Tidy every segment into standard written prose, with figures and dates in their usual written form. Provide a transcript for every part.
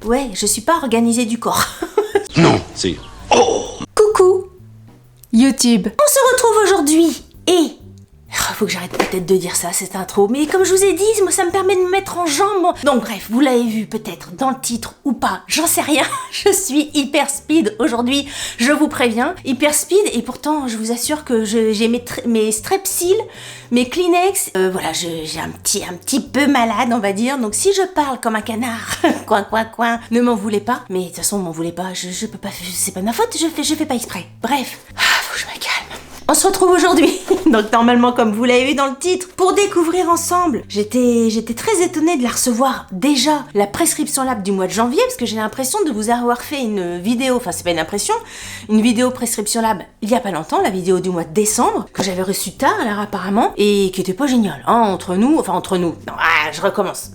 Ouais, je suis pas organisée du corps. Non, c'est... Coucou, YouTube. on se retrouve aujourd'hui et... Faut que j'arrête peut-être de dire ça, cette intro, mais comme je vous ai dit, moi ça me permet de me mettre en jambe. Donc bref, vous l'avez vu peut-être dans le titre ou pas, j'en sais rien. Je suis hyper speed aujourd'hui, je vous préviens. Hyper speed et pourtant je vous assure que j'ai mes strepsils, mes Kleenex. Voilà, j'ai un petit peu malade on va dire. Donc si je parle comme un canard, coin, ne m'en voulez pas. Mais de toute façon, m'en voulez pas, je peux pas, c'est pas de ma faute, je fais pas exprès. Bref, faut que je me calme. On se retrouve aujourd'hui, donc normalement comme vous l'avez vu dans le titre, pour découvrir ensemble. J'étais très étonnée de la recevoir déjà, la prescription lab du mois de janvier, parce que j'ai l'impression de vous avoir fait une vidéo, enfin c'est pas une impression, une vidéo prescription lab il y a pas longtemps, la vidéo du mois de décembre, que j'avais reçue tard alors apparemment, et qui était pas géniale, hein, entre nous, non, je recommence.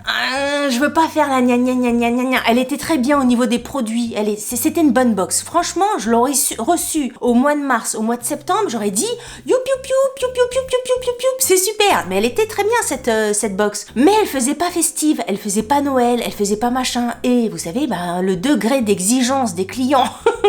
Je veux pas faire la gna gna gna gna gna. Elle était très bien au niveau des produits, c'était une bonne box. Franchement, je l'aurais reçue au mois de mars, au mois de septembre, j'aurais dit c'est super, mais elle était très bien cette box. Mais elle faisait pas festive, elle faisait pas Noël, elle faisait pas machin. Et vous savez, le degré d'exigence des clients,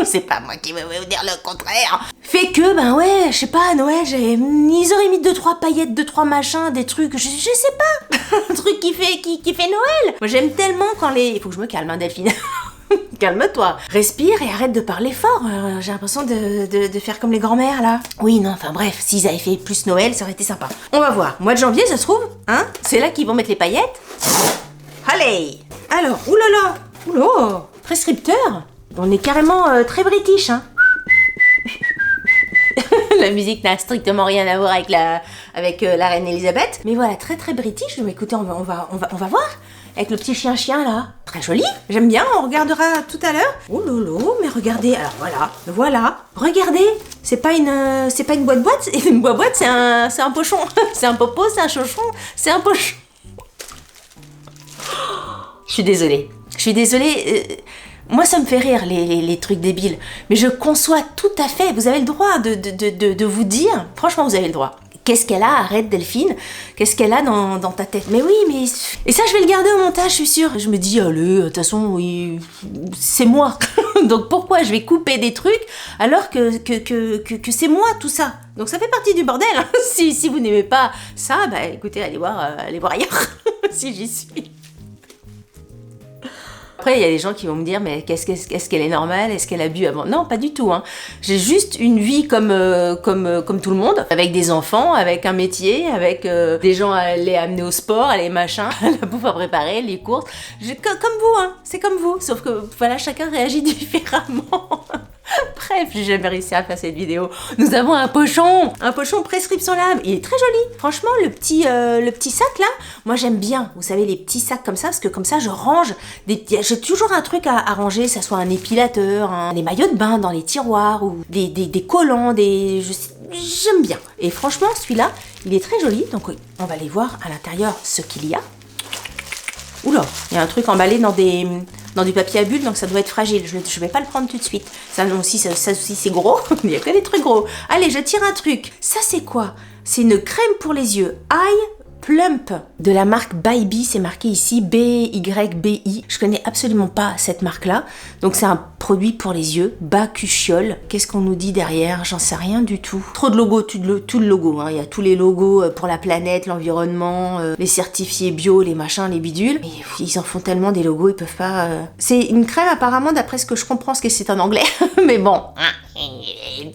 c'est pas moi qui vais vous dire le contraire, fait que ouais, je sais pas, à Noël, ils auraient mis 2-3 paillettes, 2-3 machins, des trucs, je sais pas, un truc qui fait Noël. Moi j'aime tellement quand il faut que je me calme, hein, Delphine. Calme-toi, respire et arrête de parler fort. J'ai l'impression de faire comme les grands-mères là. Oui, non, enfin bref, s'ils avaient fait plus Noël, ça aurait été sympa. On va voir. Mois de janvier, ça se trouve, hein? C'est là qu'ils vont mettre les paillettes. Allez. Alors, oulala, prescripteur. On est carrément très british, hein. La musique n'a strictement rien à voir avec la reine Elisabeth. Mais voilà, très très british. Mais écoutez, on va voir. Avec le petit chien là. Très joli. J'aime bien, on regardera tout à l'heure. Oh lolo, mais regardez. Alors voilà. Regardez. C'est pas une boîte. Une boîte, c'est un pochon. C'est un popo, c'est un chochon. C'est un pochon. Je suis désolée. Moi, ça me fait rire, les trucs débiles. Mais je conçois tout à fait. Vous avez le droit de vous dire. Franchement, vous avez le droit. Qu'est-ce qu'elle a? Arrête, Delphine. Qu'est-ce qu'elle a dans ta tête? Mais oui, mais... Et ça, je vais le garder au montage, je suis sûre. Je me dis, allez, de toute façon, oui, c'est moi. Donc pourquoi je vais couper des trucs alors que c'est moi, tout ça? Donc ça fait partie du bordel. Hein. Si vous n'aimez pas ça, écoutez, allez voir ailleurs. Si j'y suis. Après, il y a des gens qui vont me dire, mais est-ce qu'elle est normale? Est-ce qu'elle a bu avant? Non, pas du tout. Hein. J'ai juste une vie comme tout le monde, avec des enfants, avec un métier, avec des gens à les amener au sport, à les machins, la bouffe à préparer, les courses. Comme vous, hein. C'est comme vous. Sauf que, voilà, chacun réagit différemment. Bref, j'ai jamais réussi à faire cette vidéo. Nous avons un pochon prescription lab. Il est très joli. Franchement, le petit sac là, moi j'aime bien. Vous savez, les petits sacs comme ça, parce que comme ça, je range. J'ai toujours un truc à ranger, que ça soit un épilateur, des maillots de bain dans les tiroirs, ou des collants, j'aime bien. Et franchement, celui-là, il est très joli. Donc on va aller voir à l'intérieur ce qu'il y a. Oula, il y a un truc emballé dans du papier à bulles, donc ça doit être fragile. Je vais pas le prendre tout de suite. Ça aussi, c'est gros. Il y a que des trucs gros. Allez, je tire un truc. Ça, c'est quoi? C'est une crème pour les yeux. Eye Plump de la marque Bybi, c'est marqué ici B-Y-B-I. Je connais absolument pas cette marque-là. Donc c'est un produit pour les yeux, Bacuchiol. Qu'est-ce qu'on nous dit derrière? J'en sais rien du tout. Trop de logos, tout le logo. Hein. Il y a tous les logos pour la planète, l'environnement, les certifiés bio, les machins, les bidules. Mais ils en font tellement des logos, ils peuvent pas... C'est une crème apparemment, d'après ce que je comprends, ce que c'est en anglais. Mais bon...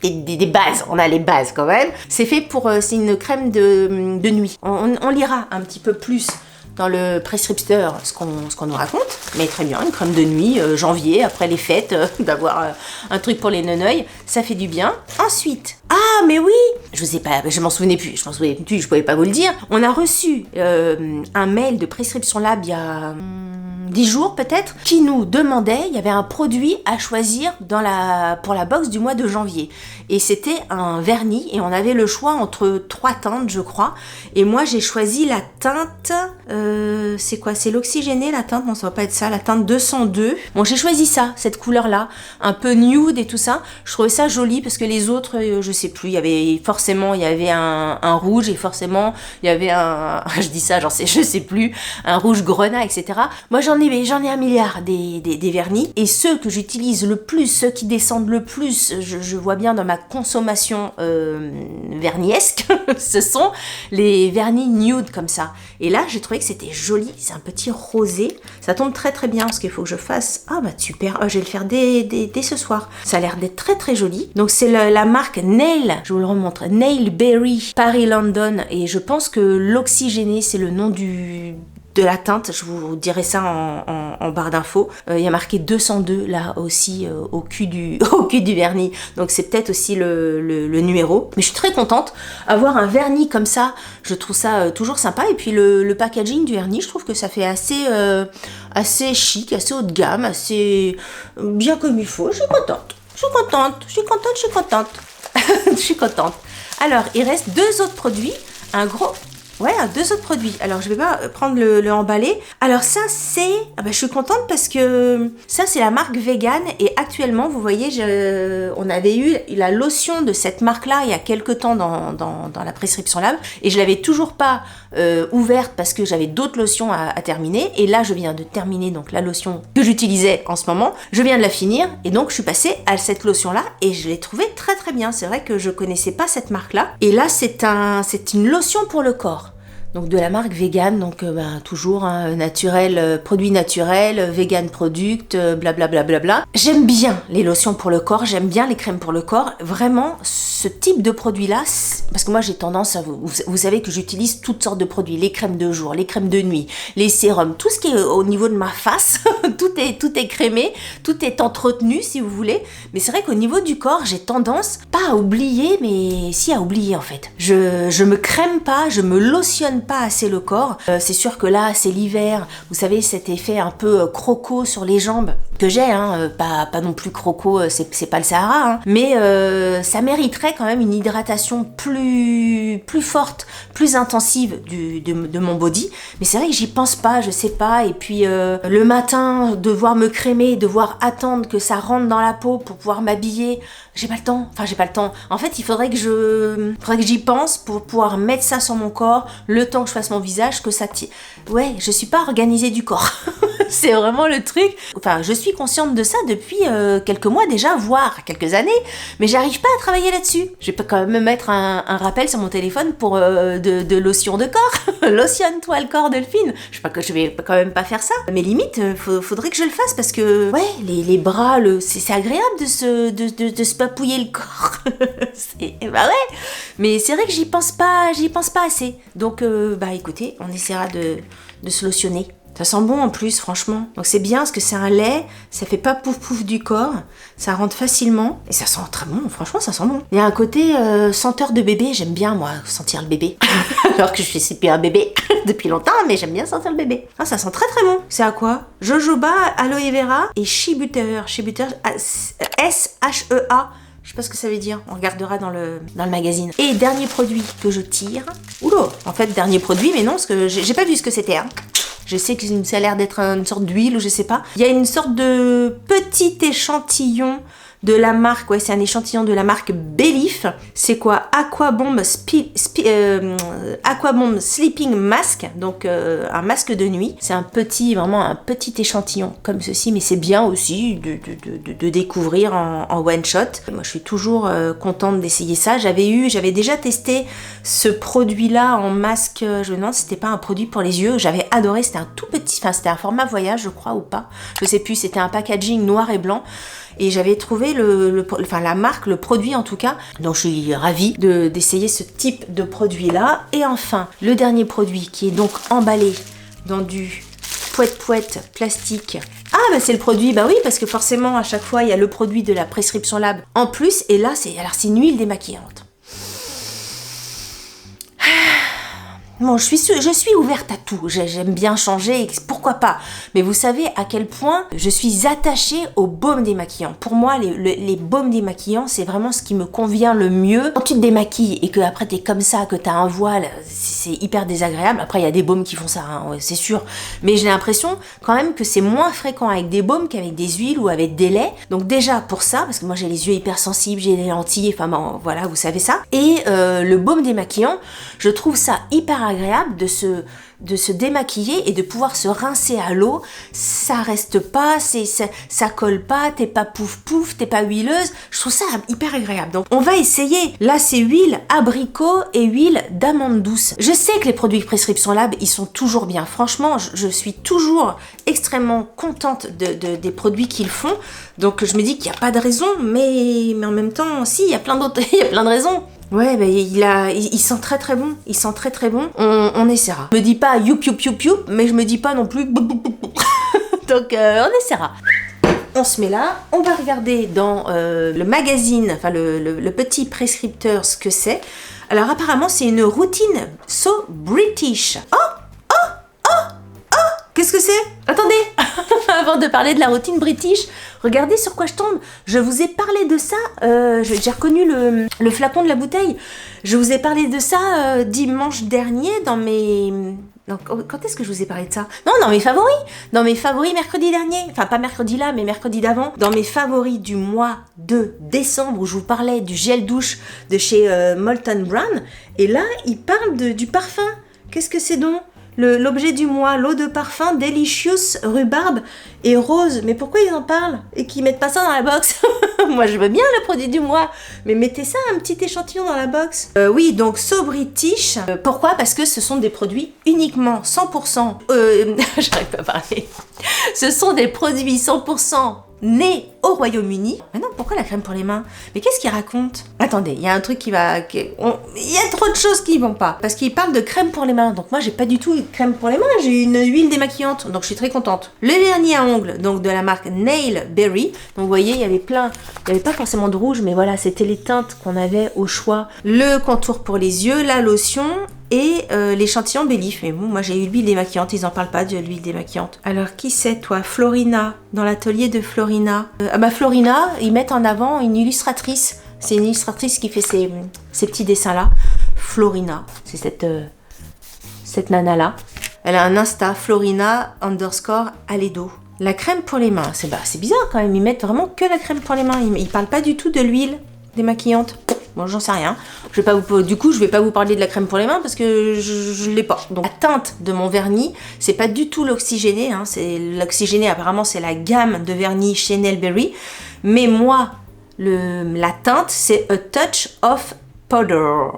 Des bases, on a les bases quand même. C'est fait c'est une crème de nuit. On lira un petit peu plus dans le prescripteur ce qu'on nous raconte. Mais très bien, une crème de nuit, janvier, après les fêtes, d'avoir un truc pour les neneuils, ça fait du bien. Ensuite, mais oui, je m'en souvenais plus, je pouvais pas vous le dire. On a reçu un mail de prescription lab il y a 10 jours peut-être, qui nous demandait, il y avait un produit à choisir pour la box du mois de janvier. Et c'était un vernis, et on avait le choix entre 3 teintes, je crois. Et moi, j'ai choisi la teinte, c'est quoi? C'est l'oxygéné, la teinte? Non, ça va pas être ça, la teinte 202. Bon, j'ai choisi ça, cette couleur-là, un peu nude et tout ça. Je trouvais ça joli, parce que les autres, je sais sais plus, il y avait un rouge et forcément il y avait un, je dis ça, je sais plus, un rouge grenat, etc. Moi j'en ai un milliard des vernis, et ceux que j'utilise le plus, ceux qui descendent le plus, je vois bien dans ma consommation verniesque, ce sont les vernis nude comme ça. Et là j'ai trouvé que c'était joli, c'est un petit rosé, ça tombe très très bien. Ce qu'il faut que je fasse, ah bah super, je vais le faire dès ce soir. Ça a l'air d'être très très joli. Donc c'est la marque Nail, je vous le remontre, Nail Berry Paris London, et je pense que l'oxygéné c'est le nom de la teinte, je vous dirai ça en barre d'infos. Il y a marqué 202 là aussi au cul du vernis, donc c'est peut-être aussi le numéro. Mais je suis très contente. Avoir un vernis comme ça, je trouve ça toujours sympa. Et puis le packaging du vernis, je trouve que ça fait assez chic, assez haut de gamme, assez bien comme il faut. Je suis contente. Je suis contente. Alors, il reste deux autres produits. Deux autres produits. Alors, je vais pas prendre le emballé. Alors, ça, c'est... je suis contente parce que ça, c'est la marque Vegan. Et actuellement, vous voyez, on avait eu la lotion de cette marque-là il y a quelques temps dans la Prescription Lab. Et je l'avais toujours pas ouverte parce que j'avais d'autres lotions à terminer. Et là, je viens de terminer donc la lotion que j'utilisais en ce moment. Je viens de la finir. Et donc, je suis passée à cette lotion-là. Et je l'ai trouvée très, très bien. C'est vrai que je connaissais pas cette marque-là. Et là, c'est une lotion pour le corps. Donc de la marque Vegan, donc toujours naturel, produit naturel, vegan product, blablabla. J'aime bien les lotions pour le corps, j'aime bien les crèmes pour le corps. Vraiment, ce type de produit-là, parce que moi j'ai tendance à vous savez que j'utilise toutes sortes de produits, les crèmes de jour, les crèmes de nuit, les sérums, tout ce qui est au niveau de ma face, tout est crémé, tout est entretenu si vous voulez. Mais c'est vrai qu'au niveau du corps, j'ai tendance pas à oublier, mais si à oublier en fait. Je me crème pas, je me lotionne pas assez le corps. C'est sûr que là, c'est l'hiver. Vous savez, cet effet un peu croco sur les jambes que j'ai, pas non plus croco, c'est pas le Sahara, mais ça mériterait quand même une hydratation plus forte, plus intensive de mon body. Mais c'est vrai que j'y pense pas, je sais pas. Et puis le matin, devoir me crémer, devoir attendre que ça rentre dans la peau pour pouvoir m'habiller, j'ai pas le temps. En fait, il faudrait que j'y pense pour pouvoir mettre ça sur mon corps, le temps que je fasse mon visage, que ça tire. Ouais, je suis pas organisée du corps. C'est vraiment le truc. Enfin, je suis consciente de ça depuis quelques mois déjà, voire quelques années, mais j'arrive pas à travailler là-dessus. Je vais quand même me mettre un rappel sur mon téléphone pour de lotion de corps. Lotionne-toi le corps, Delphine. Je vais quand même pas faire ça. Mais limite, faudrait que je le fasse parce que, ouais, les bras, c'est agréable de se papouiller le corps. Bah ouais. Mais c'est vrai que j'y pense pas assez. Donc, écoutez, on essaiera de se lotionner. Ça sent bon en plus, franchement. Donc c'est bien parce que c'est un lait, ça fait pas pouf pouf du corps, ça rentre facilement et ça sent très bon, franchement ça sent bon. Il y a un côté senteur de bébé, j'aime bien moi sentir le bébé. Alors que je suis plus un bébé depuis longtemps, mais j'aime bien sentir le bébé. Ah, ça sent très très bon. C'est à quoi? Jojoba, aloe vera et shea butter. Shea butter, S-H-E-A. Je sais pas ce que ça veut dire, on regardera dans le magazine. Et dernier produit que je tire. Oula, en fait dernier produit, mais non, parce que j'ai pas vu ce que c'était. Je sais que ça a l'air d'être une sorte d'huile ou je sais pas. Il y a une sorte de petit échantillon de la marque, ouais, c'est un échantillon de la marque Belif. C'est quoi? Aquabomb Sleeping Mask, donc un masque de nuit. C'est vraiment un petit échantillon comme ceci, mais c'est bien aussi de découvrir en one shot. Moi, je suis toujours contente d'essayer ça. J'avais déjà testé ce produit-là en masque. Je me demande si c'était pas un produit pour les yeux. J'avais adoré. C'était un tout petit, c'était un format voyage, je crois, ou pas. Je sais plus. C'était un packaging noir et blanc. Et j'avais trouvé la marque, le produit en tout cas. Donc je suis ravie d'essayer ce type de produit-là. Et enfin, le dernier produit qui est donc emballé dans du poète plastique. Ah c'est le produit, oui, parce que forcément à chaque fois il y a le produit de la Prescription Lab en plus. Et là c'est une huile démaquillante. Bon, je suis ouverte à tout, j'aime bien changer, pourquoi pas. Mais vous savez à quel point je suis attachée au baume démaquillant. Pour moi, les baumes démaquillants, c'est vraiment ce qui me convient le mieux. Quand tu te démaquilles et que après t'es comme ça, que t'as un voile, c'est hyper désagréable. Après, il y a des baumes qui font ça, hein, ouais, c'est sûr. Mais j'ai l'impression quand même que c'est moins fréquent avec des baumes qu'avec des huiles ou avec des laits. Donc déjà pour ça, parce que moi j'ai les yeux hypersensibles, j'ai des lentilles, enfin bon, voilà, vous savez ça. Et le baume démaquillant, je trouve ça hyper agréable de se démaquiller et de pouvoir se rincer à l'eau. Ça reste pas, ça colle pas, t'es pas pouf pouf, t'es pas huileuse. Je trouve ça hyper agréable. Donc on va essayer. Là c'est huile abricot et huile d'amande douce. Je sais que les produits Prescription Lab, ils sont toujours bien. Franchement, je suis toujours extrêmement contente des produits qu'ils font. Donc je me dis qu'il n'y a pas de raison, mais en même temps, si, il y a plein d'autres, il y a plein de raisons. Ouais, bah, il sent très très bon. Il sent très très bon. On essaiera. Je me dis pas youp youp youp youp, mais je me dis pas non plus. Donc on essaiera. On se met là. On va regarder dans le magazine, enfin le petit prescripteur, ce que c'est. Alors apparemment c'est une routine So British. Oh. Qu'est-ce que c'est? Attendez. Avant de parler de la routine british, regardez sur quoi je tombe. Je vous ai parlé de ça, j'ai reconnu le flacon de la bouteille. Je vous ai parlé de ça dimanche dernier dans mes... Donc, quand est-ce que je vous ai parlé de ça? Non, dans mes favoris. Dans mes favoris mercredi dernier. Enfin, pas mercredi là, mais mercredi d'avant. Dans mes favoris du mois de décembre, où je vous parlais du gel douche de chez Molton Brown. Et là, il parle du parfum. Qu'est-ce que c'est donc? L'objet du mois, l'eau de parfum Delicious, rhubarbe et rose. Mais pourquoi ils en parlent et qu'ils mettent pas ça dans la box? Moi je veux bien le produit du mois, mais mettez ça, un petit échantillon dans la box. Oui, donc So British. Pourquoi? Parce que ce sont des produits uniquement 100%... j'arrive pas à parler. Ce sont des produits 100% nés au Royaume-Uni. Mais non, pourquoi la crème pour les mains? Mais qu'est-ce qu'il raconte? Attendez, il y a un truc il y a trop de choses qui vont pas. Parce qu'il parle de crème pour les mains. Donc moi, j'ai pas du tout une crème pour les mains. J'ai une huile démaquillante. Donc je suis très contente. Le vernis à ongles, donc de la marque Nail Berry. Donc vous voyez, il y avait plein... Il n'y avait pas forcément de rouge, mais voilà, c'était les teintes qu'on avait au choix. Le contour pour les yeux, la lotion... et l'échantillon Belif. Mais bon, moi j'ai eu l'huile démaquillante, ils en parlent pas de l'huile démaquillante. Alors qui c'est toi? Florina, dans l'atelier de Florina. Florina, ils mettent en avant une illustratrice. C'est une illustratrice qui fait ces petits dessins là. Florina, c'est cette nana là. Elle a un Insta, Florina_Aledo. La crème pour les mains, c'est bizarre quand même, ils mettent vraiment que la crème pour les mains. Ils parlent pas du tout de l'huile démaquillante. Bon, j'en sais rien. Je vais pas vous parler de la crème pour les mains parce que je l'ai pas. Donc, la teinte de mon vernis, c'est pas du tout l'oxygéné. Hein. C'est l'oxygéné, apparemment, c'est la gamme de vernis chez Nail Berry. Mais moi, la teinte, c'est A Touch of Powder.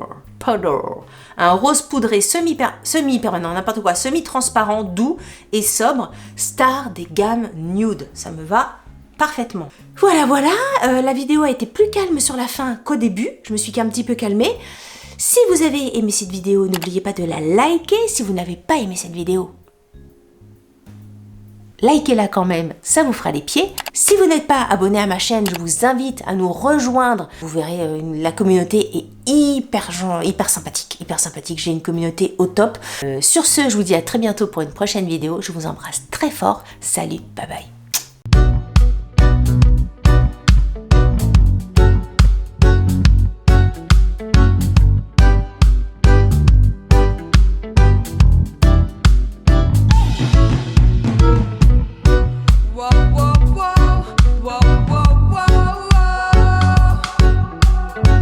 Un rose poudré semi-transparent, doux et sobre, star des gammes nude. Ça me va parfaitement. Voilà, la vidéo a été plus calme sur la fin qu'au début. Je me suis un petit peu calmée. Si vous avez aimé cette vidéo, n'oubliez pas de la liker. Si vous n'avez pas aimé cette vidéo, likez-la quand même, ça vous fera les pieds. Si vous n'êtes pas abonné à ma chaîne, je vous invite à nous rejoindre. Vous verrez, la communauté est hyper sympathique. J'ai une communauté au top. Sur ce, je vous dis à très bientôt pour une prochaine vidéo. Je vous embrasse très fort. Salut, bye bye.